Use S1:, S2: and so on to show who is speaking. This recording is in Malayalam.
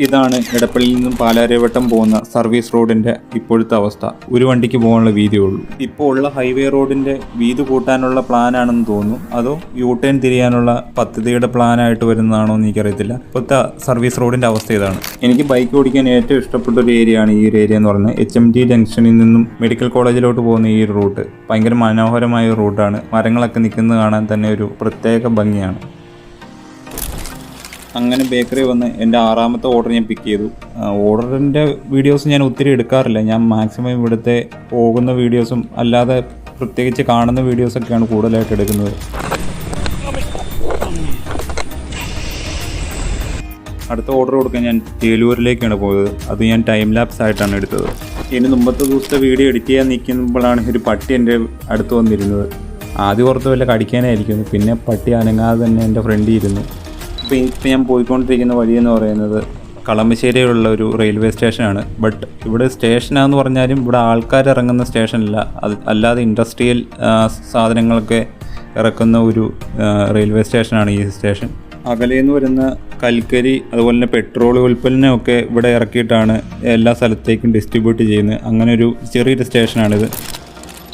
S1: ഇതാണ് എടപ്പള്ളിയിൽ നിന്നും പാലാരിവട്ടം പോകുന്ന സർവീസ് റോഡിന്റെ ഇപ്പോഴത്തെ അവസ്ഥ. ഒരു വണ്ടിക്ക് പോകാനുള്ള വീതിയേ ഉള്ളൂ. ഇപ്പോൾ ഉള്ള ഹൈവേ റോഡിന്റെ വീതി കൂട്ടാനുള്ള പ്ലാനാണെന്ന് തോന്നുന്നു, അതോ യു ടേൺ തിരിയാനുള്ള പദ്ധതിയുടെ പ്ലാനായിട്ട് വരുന്നതാണോ എന്ന് എനിക്കറിയത്തില്ല. ഇപ്പോഴത്തെ സർവീസ് റോഡിന്റെ അവസ്ഥ ഇതാണ്. എനിക്ക് ബൈക്ക് ഓടിക്കാൻ ഏറ്റവും ഇഷ്ടപ്പെട്ട ഒരു ഏരിയയാണ് ഈ ഒരു ഏരിയ എന്ന് പറയുന്നത്. HMT ജംഗ്ഷനിൽ നിന്നും മെഡിക്കൽ കോളേജിലോട്ട് പോകുന്ന ഈ ഒരു റൂട്ട് ഭയങ്കര മനോഹരമായ ഒരു റൂട്ടാണ്. മരങ്ങളൊക്കെ നിൽക്കുന്നത് കാണാൻ തന്നെ ഒരു പ്രത്യേക ഭംഗിയാണ്. അങ്ങനെ ബേക്കറി വന്ന് എൻ്റെ 6ാമത്തെ ഓർഡർ ഞാൻ പിക്ക് ചെയ്തു. ഓർഡറിൻ്റെ വീഡിയോസ് ഞാൻ ഒത്തിരി എടുക്കാറില്ല. ഞാൻ മാക്സിമം ഇവിടുത്തെ പോകുന്ന വീഡിയോസും അല്ലാതെ പ്രത്യേകിച്ച് കാണുന്ന വീഡിയോസൊക്കെയാണ് കൂടുതലായിട്ട് എടുക്കുന്നത്. അടുത്ത ഓർഡർ കൊടുക്കാൻ ഞാൻ ചേലൂരിലേക്കാണ് പോയത്. അത് ഞാൻ ടൈം ലാപ്സ് ആയിട്ടാണ് എടുത്തത്. ഇതിന് മുമ്പത്തെ ദിവസത്തെ വീഡിയോ എഡിറ്റ് ചെയ്യാൻ നിൽക്കുമ്പോഴാണ് ഒരു പട്ടി എൻ്റെ അടുത്ത് വന്നിരുന്നത്. ആദ്യം ഓർത്ത് വല്ല കടിക്കാനായിരിക്കുന്നു, പിന്നെ പട്ടി അനങ്ങാതെ തന്നെ എൻ്റെ ഫ്രണ്ടിൽ ഇരുന്നു. ഇപ്പം ഞാൻ പോയിക്കൊണ്ടിരിക്കുന്ന വഴിയെന്ന് പറയുന്നത് കളമശ്ശേരിയിലുള്ള ഒരു റെയിൽവേ സ്റ്റേഷനാണ്. ബട്ട് ഇവിടെ സ്റ്റേഷനാണെന്ന് പറഞ്ഞാലും ഇവിടെ ആൾക്കാർ ഇറങ്ങുന്ന സ്റ്റേഷനല്ല, അല്ലാതെ ഇൻഡസ്ട്രിയൽ സാധനങ്ങളൊക്കെ ഇറക്കുന്ന ഒരു റെയിൽവേ സ്റ്റേഷനാണ് ഈ സ്റ്റേഷൻ. അകലേന്ന് വരുന്ന കൽക്കരി അതുപോലെ തന്നെ പെട്രോൾ ഉൽപ്പന്നമൊക്കെ ഇവിടെ ഇറക്കിയിട്ടാണ് എല്ലാ സ്ഥലത്തേക്കും ഡിസ്ട്രിബ്യൂട്ട് ചെയ്യുന്നത്. അങ്ങനെ ഒരു ചെറിയൊരു സ്റ്റേഷനാണിത്.